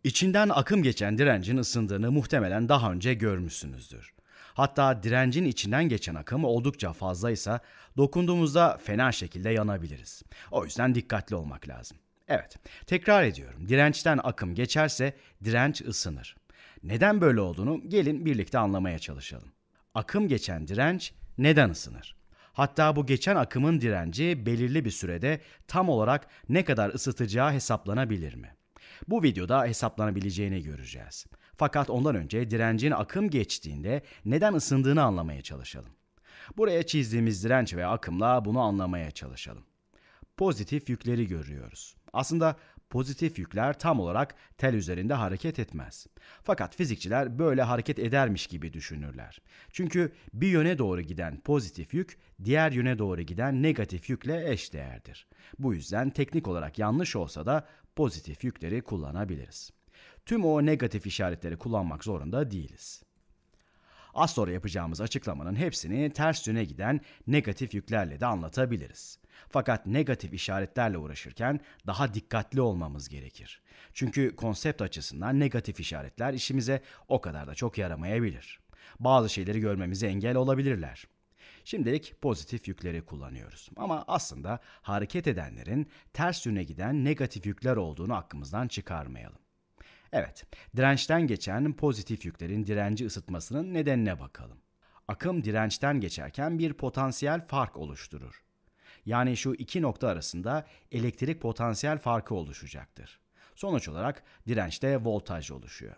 İçinden akım geçen direncin ısındığını muhtemelen daha önce görmüşsünüzdür. Hatta direncin içinden geçen akım oldukça fazlaysa dokunduğumuzda fena şekilde yanabiliriz. O yüzden dikkatli olmak lazım. Evet, tekrar ediyorum. Dirençten akım geçerse direnç ısınır. Neden böyle olduğunu gelin birlikte anlamaya çalışalım. Akım geçen direnç neden ısınır? Hatta bu geçen akımın direnci belirli bir sürede tam olarak ne kadar ısıtacağı hesaplanabilir mi? Bu videoda hesaplanabileceğini göreceğiz. Fakat ondan önce direncin akım geçtiğinde neden ısındığını anlamaya çalışalım. Buraya çizdiğimiz direnç ve akımla bunu anlamaya çalışalım. Pozitif yükleri görüyoruz. Aslında pozitif yükler tam olarak tel üzerinde hareket etmez. Fakat fizikçiler böyle hareket edermiş gibi düşünürler. Çünkü bir yöne doğru giden pozitif yük, diğer yöne doğru giden negatif yükle eşdeğerdir. Bu yüzden teknik olarak yanlış olsa da pozitif yükleri kullanabiliriz. Tüm o negatif işaretleri kullanmak zorunda değiliz. Az sonra yapacağımız açıklamanın hepsini ters yöne giden negatif yüklerle de anlatabiliriz. Fakat negatif işaretlerle uğraşırken daha dikkatli olmamız gerekir. Çünkü konsept açısından negatif işaretler işimize o kadar da çok yaramayabilir. Bazı şeyleri görmemize engel olabilirler. Şimdilik pozitif yükleri kullanıyoruz. Ama aslında hareket edenlerin ters yöne giden negatif yükler olduğunu aklımızdan çıkarmayalım. Evet, dirençten geçen pozitif yüklerin direnci ısıtmasının nedenine bakalım. Akım dirençten geçerken bir potansiyel fark oluşturur. Yani şu iki nokta arasında elektrik potansiyel farkı oluşacaktır. Sonuç olarak dirençte voltaj oluşuyor.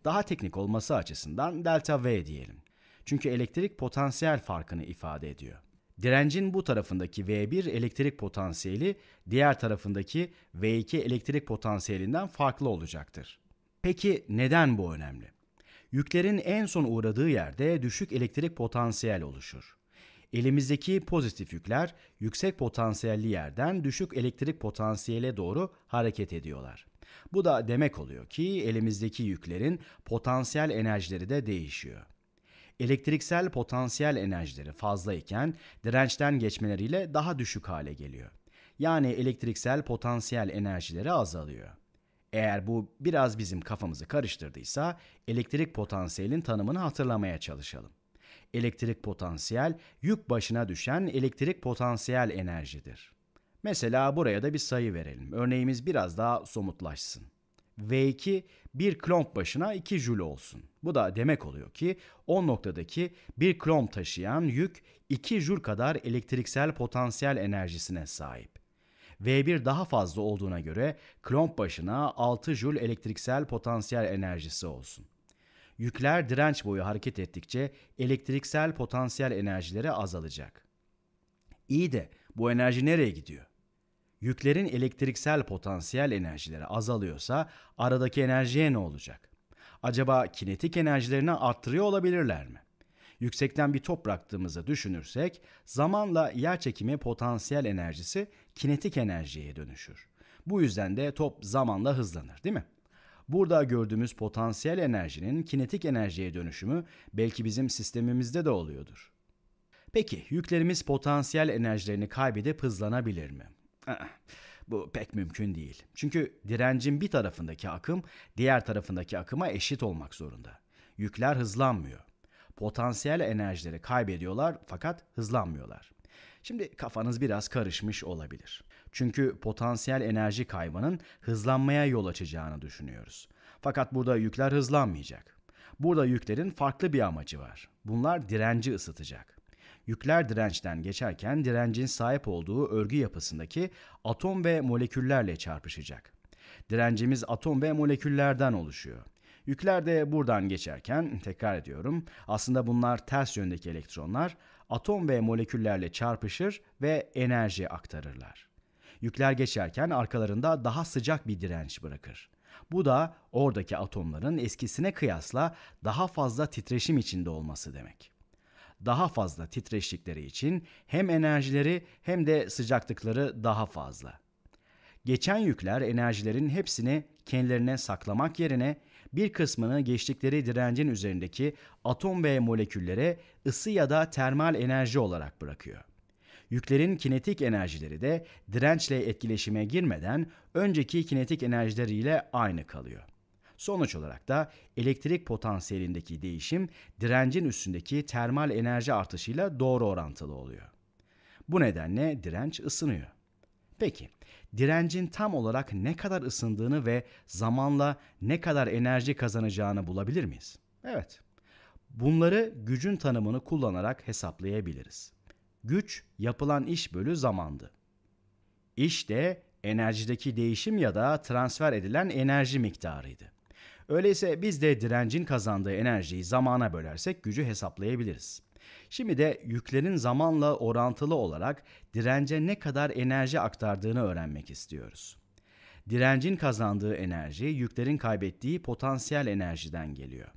Daha teknik olması açısından delta V diyelim. Çünkü elektrik potansiyel farkını ifade ediyor. Direncin bu tarafındaki V1 elektrik potansiyeli diğer tarafındaki V2 elektrik potansiyelinden farklı olacaktır. Peki neden bu önemli? Yüklerin en son uğradığı yerde düşük elektrik potansiyel oluşur. Elimizdeki pozitif yükler yüksek potansiyelli yerden düşük elektrik potansiyele doğru hareket ediyorlar. Bu da demek oluyor ki elimizdeki yüklerin potansiyel enerjileri de değişiyor. Elektriksel potansiyel enerjileri fazlayken dirençten geçmeleriyle daha düşük hale geliyor. Yani elektriksel potansiyel enerjileri azalıyor. Eğer bu biraz bizim kafamızı karıştırdıysa elektrik potansiyelin tanımını hatırlamaya çalışalım. Elektrik potansiyel, yük başına düşen elektrik potansiyel enerjidir. Mesela buraya da bir sayı verelim. Örneğimiz biraz daha somutlaşsın. V2 bir klomp başına 2 joule olsun. Bu da demek oluyor ki o noktadaki bir klomp taşıyan yük 2 joule kadar elektriksel potansiyel enerjisine sahip. V1 daha fazla olduğuna göre klomp başına 6 joule elektriksel potansiyel enerjisi olsun. Yükler direnç boyu hareket ettikçe elektriksel potansiyel enerjileri azalacak. İyi de bu enerji nereye gidiyor? Yüklerin elektriksel potansiyel enerjileri azalıyorsa aradaki enerjiye ne olacak? Acaba kinetik enerjilerini arttırıyor olabilirler mi? Yüksekten bir top bıraktığımızı düşünürsek zamanla yerçekimi potansiyel enerjisi kinetik enerjiye dönüşür. Bu yüzden de top zamanla hızlanır, değil mi? Burada gördüğümüz potansiyel enerjinin kinetik enerjiye dönüşümü belki bizim sistemimizde de oluyordur. Peki yüklerimiz potansiyel enerjilerini kaybedip hızlanabilir mi? Bu pek mümkün değil. Çünkü direncin bir tarafındaki akım diğer tarafındaki akıma eşit olmak zorunda. Yükler hızlanmıyor. Potansiyel enerjileri kaybediyorlar fakat hızlanmıyorlar. Şimdi kafanız biraz karışmış olabilir. Çünkü potansiyel enerji kaybının hızlanmaya yol açacağını düşünüyoruz. Fakat burada yükler hızlanmayacak. Burada yüklerin farklı bir amacı var. Bunlar direnci ısıtacak. Yükler dirençten geçerken direncin sahip olduğu örgü yapısındaki atom ve moleküllerle çarpışacak. Direncimiz atom ve moleküllerden oluşuyor. Yükler de buradan geçerken, tekrar ediyorum, aslında bunlar ters yöndeki elektronlar, atom ve moleküllerle çarpışır ve enerji aktarırlar. Yükler geçerken arkalarında daha sıcak bir direnç bırakır. Bu da oradaki atomların eskisine kıyasla daha fazla titreşim içinde olması demek. Daha fazla titreştikleri için hem enerjileri hem de sıcaklıkları daha fazla. Geçen yükler enerjilerin hepsini kendilerine saklamak yerine bir kısmını geçtikleri direncin üzerindeki atom ve moleküllere ısı ya da termal enerji olarak bırakıyor. Yüklerin kinetik enerjileri de dirençle etkileşime girmeden önceki kinetik enerjileriyle aynı kalıyor. Sonuç olarak da elektrik potansiyelindeki değişim direncin üstündeki termal enerji artışıyla doğru orantılı oluyor. Bu nedenle direnç ısınıyor. Peki, direncin tam olarak ne kadar ısındığını ve zamanla ne kadar enerji kazanacağını bulabilir miyiz? Evet. Bunları gücün tanımını kullanarak hesaplayabiliriz. Güç, yapılan iş bölü zamandı. İş de enerjideki değişim ya da transfer edilen enerji miktarıydı. Öyleyse biz de direncin kazandığı enerjiyi zamana bölersek gücü hesaplayabiliriz. Şimdi de yüklerin zamanla orantılı olarak dirence ne kadar enerji aktardığını öğrenmek istiyoruz. Direncin kazandığı enerji yüklerin kaybettiği potansiyel enerjiden geliyor.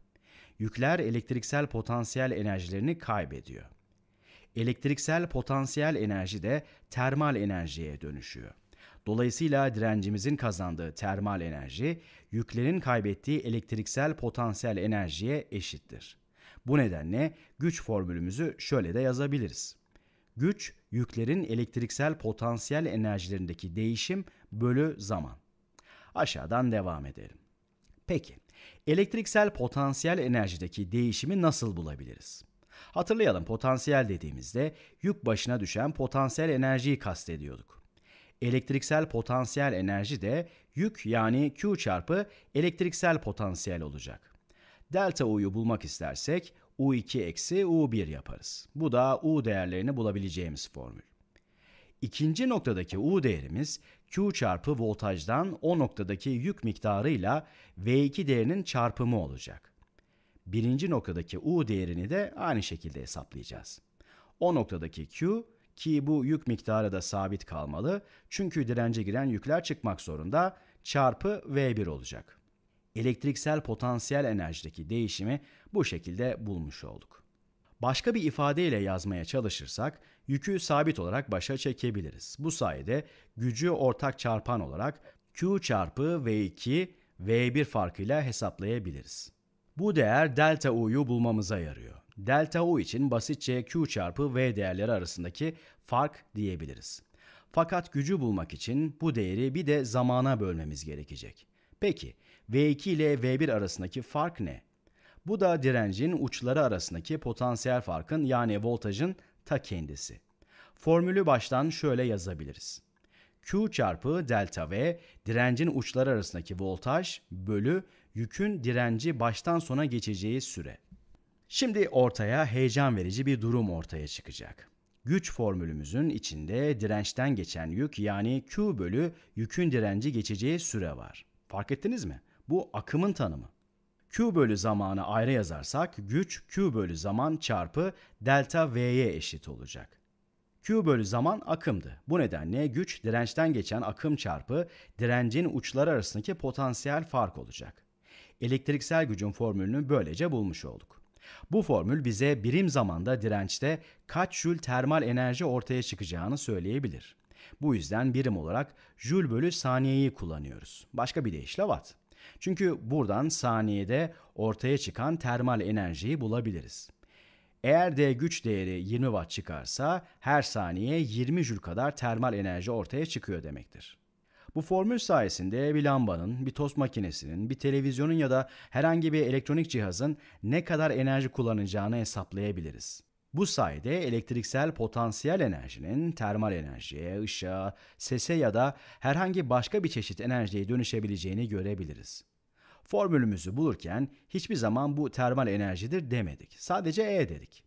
Yükler elektriksel potansiyel enerjilerini kaybediyor. Elektriksel potansiyel enerji de termal enerjiye dönüşüyor. Dolayısıyla direncimizin kazandığı termal enerji, yüklerin kaybettiği elektriksel potansiyel enerjiye eşittir. Bu nedenle güç formülümüzü şöyle de yazabiliriz. Güç, yüklerin elektriksel potansiyel enerjilerindeki değişim bölü zaman. Aşağıdan devam edelim. Peki, elektriksel potansiyel enerjideki değişimi nasıl bulabiliriz? Hatırlayalım, potansiyel dediğimizde yük başına düşen potansiyel enerjiyi kastediyorduk. Elektriksel potansiyel enerji de yük yani Q çarpı elektriksel potansiyel olacak. Delta U'yu bulmak istersek U2 eksi U1 yaparız. Bu da U değerlerini bulabileceğimiz formül. İkinci noktadaki U değerimiz Q çarpı voltajdan o noktadaki yük miktarıyla V2 değerinin çarpımı olacak. Birinci noktadaki U değerini de aynı şekilde hesaplayacağız. O noktadaki Q, ki bu yük miktarı da sabit kalmalı çünkü dirence giren yükler çıkmak zorunda, çarpı V1 olacak. Elektriksel potansiyel enerjideki değişimi bu şekilde bulmuş olduk. Başka bir ifadeyle yazmaya çalışırsak yükü sabit olarak başa çekebiliriz. Bu sayede gücü ortak çarpan olarak Q çarpı V2, V1 farkıyla hesaplayabiliriz. Bu değer delta U'yu bulmamıza yarıyor. Delta U için basitçe Q çarpı V değerleri arasındaki fark diyebiliriz. Fakat gücü bulmak için bu değeri bir de zamana bölmemiz gerekecek. Peki V2 ile V1 arasındaki fark ne? Bu da direncin uçları arasındaki potansiyel farkın yani voltajın ta kendisi. Formülü baştan şöyle yazabiliriz. Q çarpı delta V, direncin uçları arasındaki voltaj bölü yükün direnci baştan sona geçeceği süre. Şimdi ortaya heyecan verici bir durum ortaya çıkacak. Güç formülümüzün içinde dirençten geçen yük yani Q bölü yükün direnci geçeceği süre var. Fark ettiniz mi? Bu akımın tanımı. Q bölü zamanı ayrı yazarsak güç Q bölü zaman çarpı delta V'ye eşit olacak. Q bölü zaman akımdı. Bu nedenle güç dirençten geçen akım çarpı direncin uçları arasındaki potansiyel fark olacak. Elektriksel gücün formülünü böylece bulmuş olduk. Bu formül bize birim zamanda dirençte kaç jül termal enerji ortaya çıkacağını söyleyebilir. Bu yüzden birim olarak jül bölü saniyeyi kullanıyoruz. Başka bir deyişle watt. Çünkü buradan saniyede ortaya çıkan termal enerjiyi bulabiliriz. Eğer de güç değeri 20 watt çıkarsa her saniye 20 jül kadar termal enerji ortaya çıkıyor demektir. Bu formül sayesinde bir lambanın, bir tost makinesinin, bir televizyonun ya da herhangi bir elektronik cihazın ne kadar enerji kullanacağını hesaplayabiliriz. Bu sayede elektriksel potansiyel enerjinin termal enerjiye, ışığa, sese ya da herhangi başka bir çeşit enerjiye dönüşebileceğini görebiliriz. Formülümüzü bulurken hiçbir zaman bu termal enerjidir demedik. Sadece E dedik.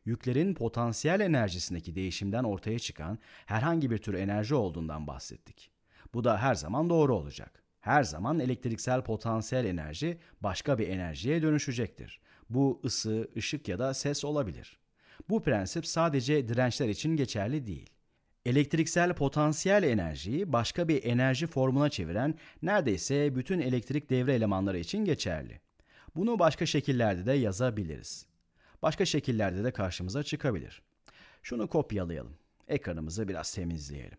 Yüklerin potansiyel enerjisindeki değişimden ortaya çıkan herhangi bir tür enerji olduğundan bahsettik. Bu da her zaman doğru olacak. Her zaman elektriksel potansiyel enerji başka bir enerjiye dönüşecektir. Bu ısı, ışık ya da ses olabilir. Bu prensip sadece dirençler için geçerli değil. Elektriksel potansiyel enerjiyi başka bir enerji formuna çeviren neredeyse bütün elektrik devre elemanları için geçerli. Bunu başka şekillerde de yazabiliriz. Başka şekillerde de karşımıza çıkabilir. Şunu kopyalayalım. Ekranımızı biraz temizleyelim.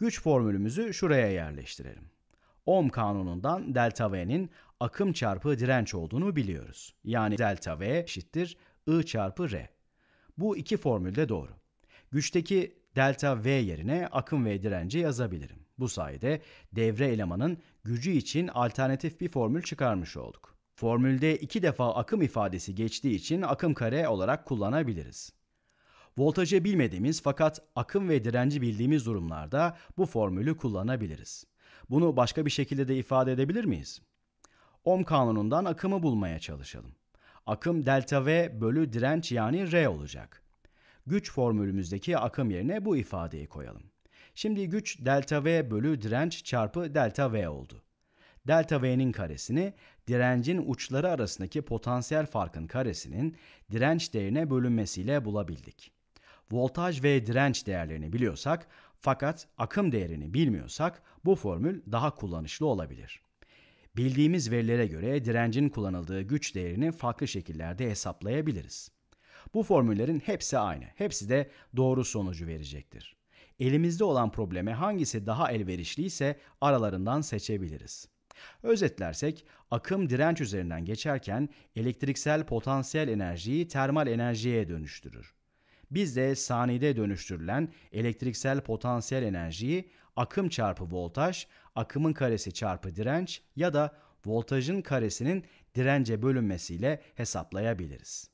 Güç formülümüzü şuraya yerleştirelim. Ohm kanunundan delta V'nin akım çarpı direnç olduğunu biliyoruz. Yani delta V eşittir I çarpı R. Bu iki formül de doğru. Güçteki delta V yerine akım ve direnci yazabilirim. Bu sayede devre elemanın gücü için alternatif bir formül çıkarmış olduk. Formülde 2 defa akım ifadesi geçtiği için akım kare olarak kullanabiliriz. Voltajı bilmediğimiz fakat akım ve direnci bildiğimiz durumlarda bu formülü kullanabiliriz. Bunu başka bir şekilde de ifade edebilir miyiz? Ohm kanunundan akımı bulmaya çalışalım. Akım delta V bölü direnç yani R olacak. Güç formülümüzdeki akım yerine bu ifadeyi koyalım. Şimdi güç delta V bölü direnç çarpı delta V oldu. Delta V'nin karesini direncin uçları arasındaki potansiyel farkın karesinin direnç değerine bölünmesiyle bulabildik. Voltaj ve direnç değerlerini biliyorsak fakat akım değerini bilmiyorsak bu formül daha kullanışlı olabilir. Bildiğimiz verilere göre direncin kullanıldığı güç değerini farklı şekillerde hesaplayabiliriz. Bu formüllerin hepsi aynı, hepsi de doğru sonucu verecektir. Elimizde olan probleme hangisi daha elverişliyse aralarından seçebiliriz. Özetlersek, akım direnç üzerinden geçerken elektriksel potansiyel enerjiyi termal enerjiye dönüştürür. Biz de saniyede dönüştürülen elektriksel potansiyel enerjiyi akım çarpı voltaj, akımın karesi çarpı direnç ya da voltajın karesinin dirence bölünmesiyle hesaplayabiliriz.